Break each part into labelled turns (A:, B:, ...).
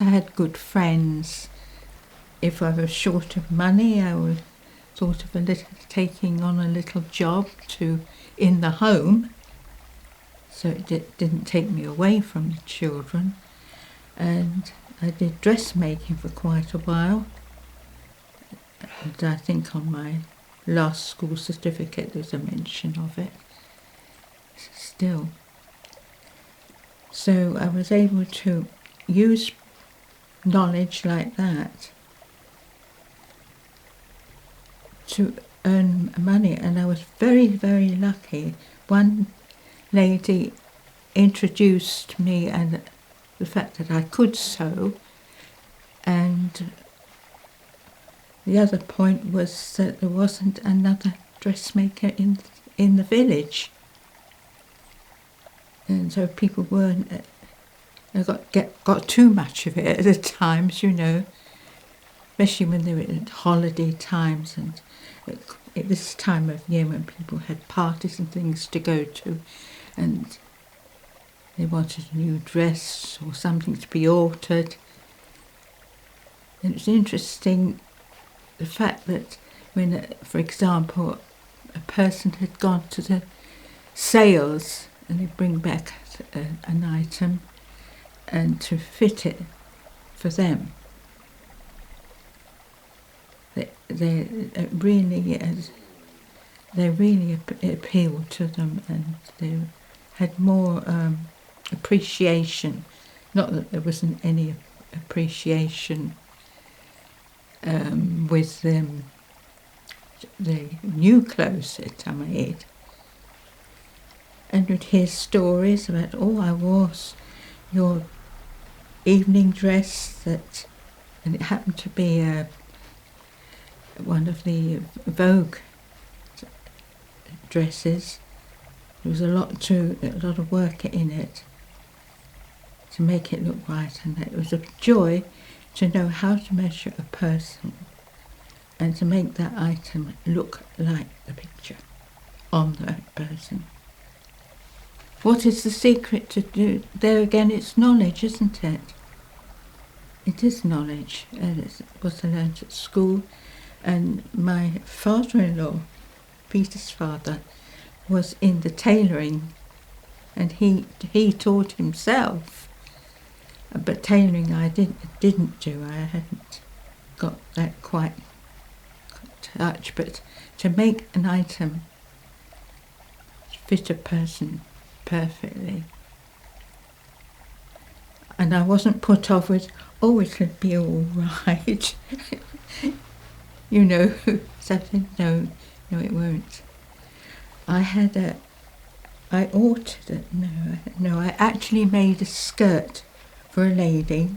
A: I had good friends. If I was short of money, I was sort of taking on a little job in the home, so it didn't take me away from the children. And I did dressmaking for quite a while. And I think on my last school certificate there's a mention of it still. So I was able to use knowledge like that to earn money, and I was very, very lucky. One lady introduced me and the fact that I could sew, and the other point was that there wasn't another dressmaker in the village, and so people weren't. I got too much of it at times, especially when they were at holiday times, and at this time of year when people had parties and things to go to, and they wanted a new dress or something to be altered. And it's interesting the fact that when, for example, a person had gone to the sales and they bring back an item and to fit it for them, they really appealed to them, and they had more appreciation. Not that there wasn't any appreciation with the new clothes that I made. And would hear stories about, I wore your evening dress and it happened to be one of the Vogue dresses. There was a lot of work in it to make it look right, and it was a joy to know how to measure a person and to make that item look like the picture on that person. What is the secret to do? There again, it's knowledge, isn't it? It is knowledge, and it was learned at school. And my father-in-law, Peter's father, was in the tailoring, and he taught himself. But tailoring I didn't do. I hadn't got that quite touch. But to make an item fit a person perfectly, and I wasn't put off with, it'll be all right. Something. No, it won't. I actually made a skirt for a lady,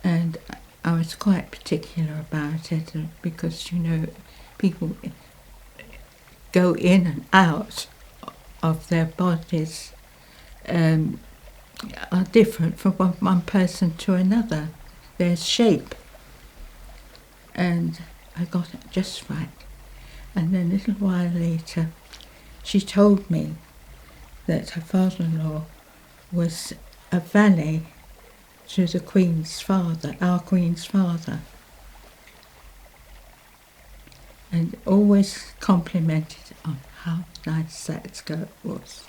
A: and I was quite particular about it because, people go in and out of their bodies are different from one person to another. There's shape. And I got it just right. And then a little while later, she told me that her father-in-law was a valet to the Queen's father, our Queen's father, and always complimented on how nice that skirt was.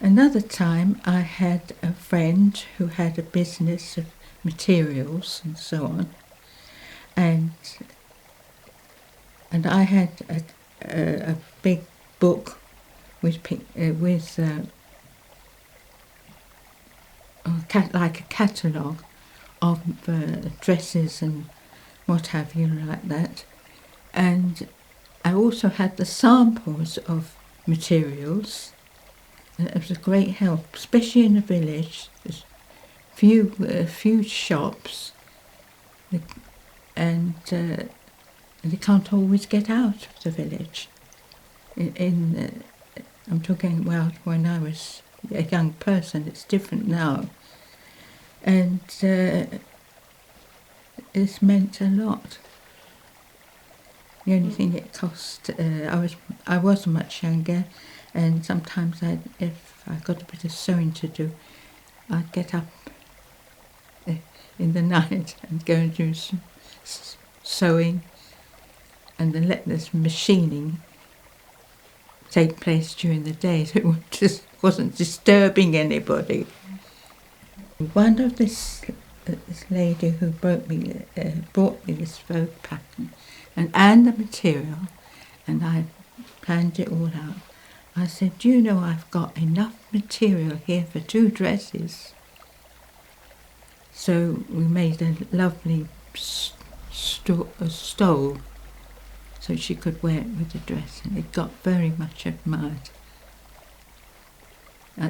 A: Another time I had a friend who had a business of materials and so on, and I had a big book with like a catalogue of dresses and what have you like that, and I also had the samples of materials. It was a great help, especially in the village. There's few shops, and they can't always get out of the village. I'm talking about when I was a young person. It's different now, and it's meant a lot. The only thing it cost, I was much younger, and sometimes if I got a bit of sewing to do, I'd get up in the night and go and do some sewing, and then let this machining take place during the day, so it just wasn't disturbing anybody. One of this lady who brought me this Vogue pattern and the material, and I planned it all out. I said, "Do you know I've got enough material here for 2 dresses?" So we made a lovely stole so she could wear it with the dress, and it got very much admired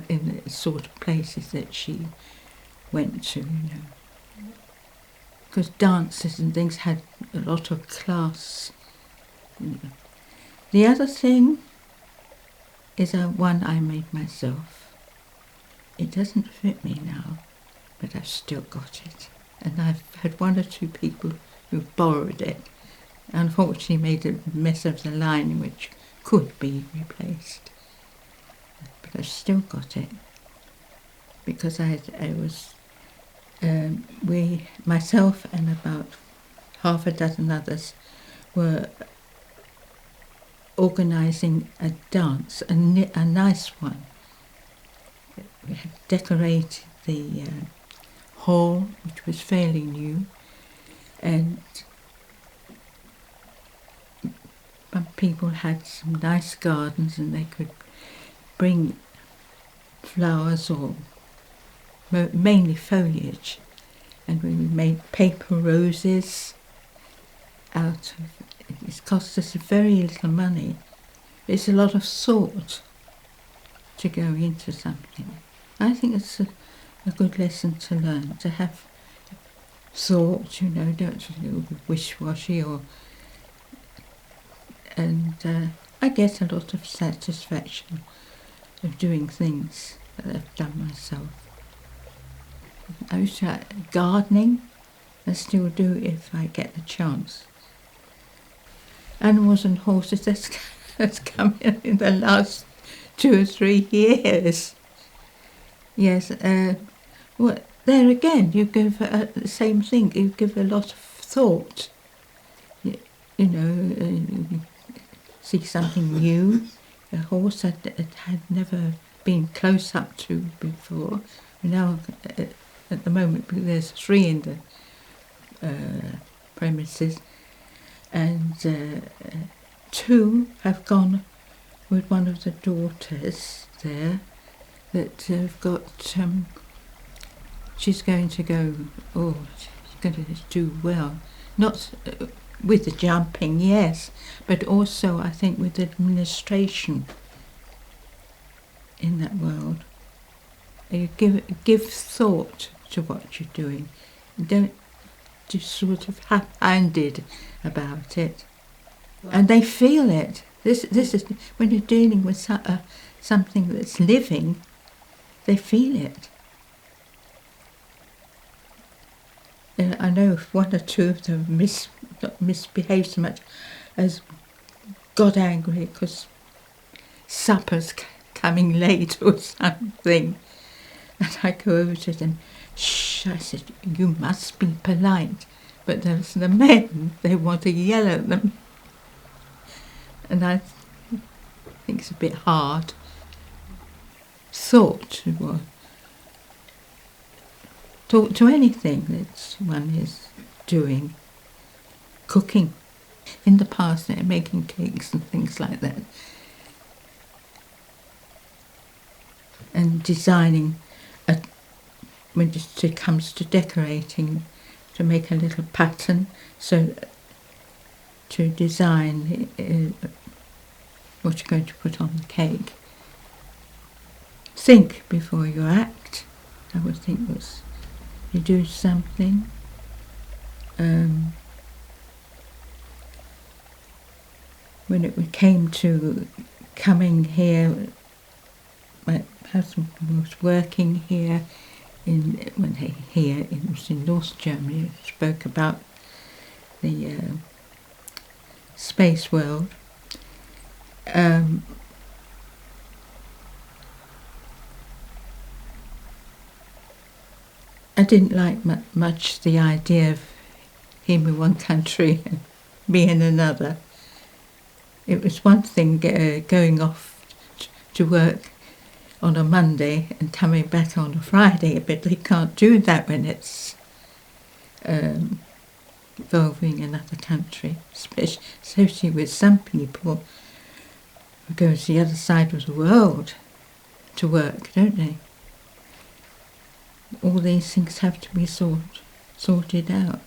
A: in the sort of places that she went to, because dances and things had a lot of class. The other thing is one I made myself. It doesn't fit me now, but I've still got it. And I've had 1 or 2 people who borrowed it. Unfortunately made a mess of the lining, which could be replaced. But I've still got it. Because myself and about half a dozen others were organising a dance, a nice one. We had decorated the hall, which was fairly new, and some people had some nice gardens, and they could bring flowers or mainly foliage, and we made paper roses out of it. It's cost us very little money. It's a lot of thought to go into something. I think it's a good lesson to learn, to have thought, don't do wish-washy and I get a lot of satisfaction of doing things that I've done myself. I used to gardening. I still do if I get the chance. Animals and horses, that's come in the last 2 or 3 years. Yes, well, there again, you give the same thing. You give a lot of thought. You see something new. A horse I had never been close up to before. Now, at the moment, there's 3 in the premises, and 2 have gone with one of the daughters there that have got. She's going to go. She's going to do well. Not with the jumping, yes, but also I think with administration in that world. You give thought to what you're doing. Don't just sort of half-handed about it. And they feel it. This is when you're dealing with something that's living, they feel it. I know 1 or 2 of them misbehaved so much as got angry because supper's coming late or something. And I go over to them, "Shh," I said, "you must be polite." But there's the men, they want to yell at them. And I think it's a bit hard. Thought to anything that one is doing. Cooking. In the past, they're making cakes and things like that. And designing, when it comes to decorating, to make a little pattern, so to design what you're going to put on the cake. Think before you act, I would think was, you do something. When it came to coming here, my husband was working here. It was in North Germany. It spoke about the space world. I didn't like much the idea of him in one country and me in another. It was one thing going off to work on a Monday and coming back on a Friday, but they can't do that when it's involving another country, especially with some people who go to the other side of the world to work, don't they? All these things have to be sorted out.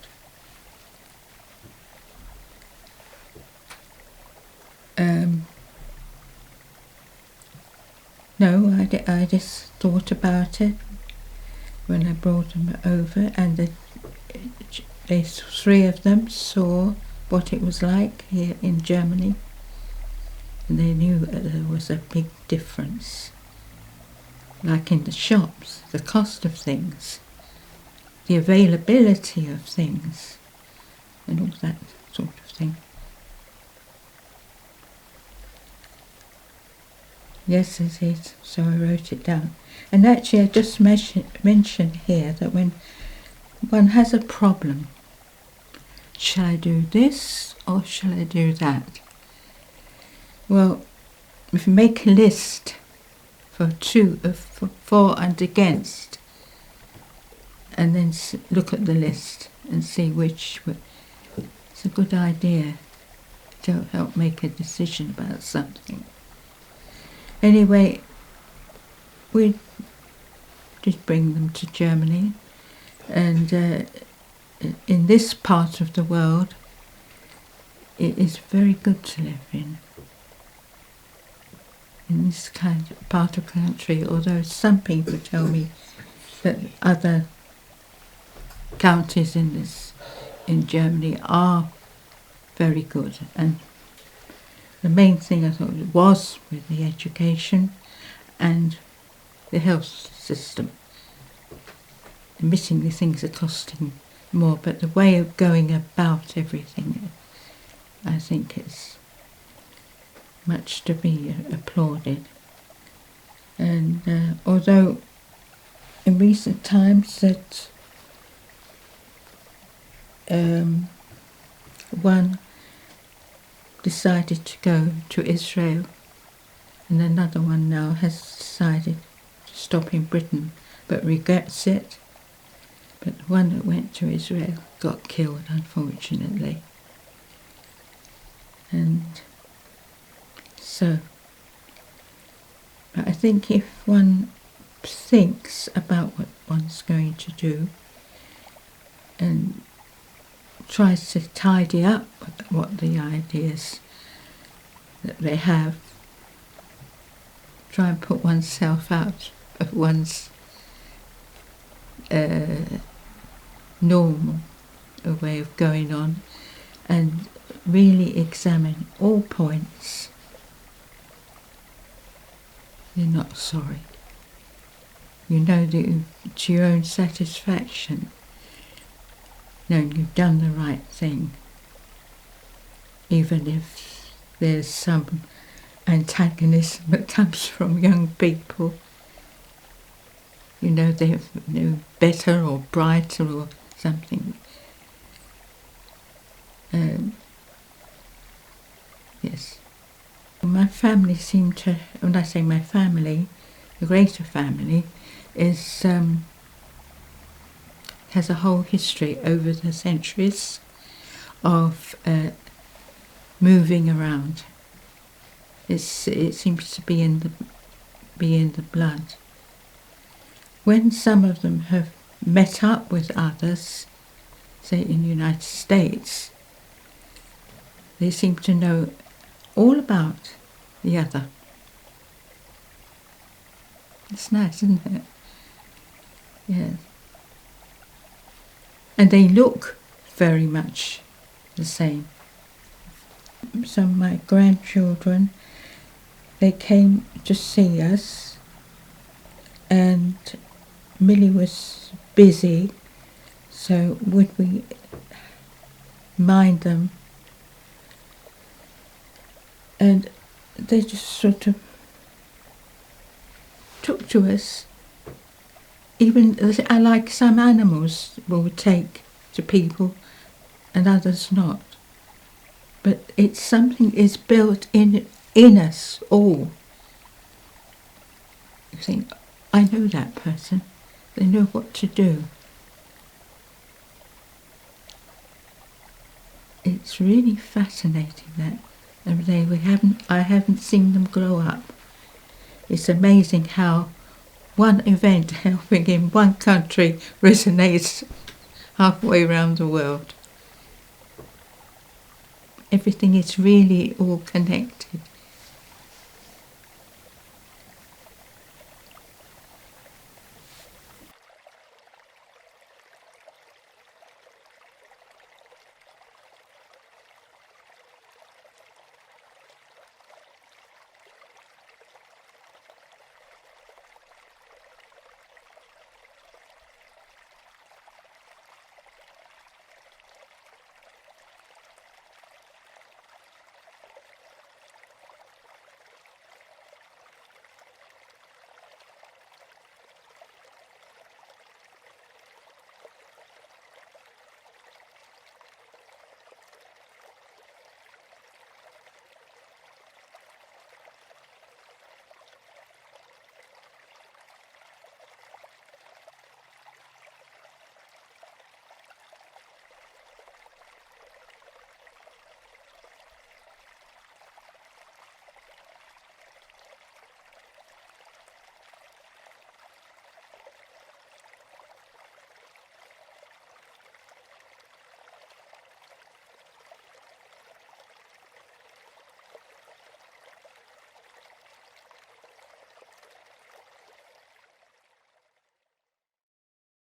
A: No, I just thought about it when I brought them over, and they three of them saw what it was like here in Germany, and they knew that there was a big difference. Like in the shops, the cost of things, the availability of things, and all that sort of thing. Yes, it is. So I wrote it down. And actually I just mentioned here that when one has a problem, shall I do this or shall I do that? Well, if you make a list for for and against, and then look at the list and see which, it's a good idea to help make a decision about something. Anyway, we did bring them to Germany, and in this part of the world it is very good to live in this kind of part of the country, although some people tell me that other counties in Germany are very good, and the main thing I thought was with the education and the health system. Admittingly, things are costing more, but the way of going about everything, I think, is much to be applauded. And although in recent times that one decided to go to Israel, and another one now has decided to stop in Britain but regrets it. But the one that went to Israel got killed, unfortunately. And so, but I think if one thinks about what one's going to do and tries to tidy up what the ideas that they have, try and put oneself out of one's normal way of going on, and really examine all points, you're not sorry. You know that to your own satisfaction, knowing you've done the right thing, even if there's some antagonism that comes from young people. You know they're better or brighter or something. Yes. My family seemed to, when I say my family, the greater family, is has a whole history over the centuries of moving around. It seems to be in the blood. When some of them have met up with others, say in the United States, they seem to know all about the other. It's nice, isn't it? Yes. And they look very much the same. Some of my grandchildren, they came to see us, and Millie was busy, so would we mind them? And they just sort of took to us even I like some animals will take to people and others not. But it's something is built in us all. You think, I know that person. They know what to do. It's really fascinating that every day I haven't seen them grow up. It's amazing how one event helping in one country resonates halfway around the world. Everything is really all connected.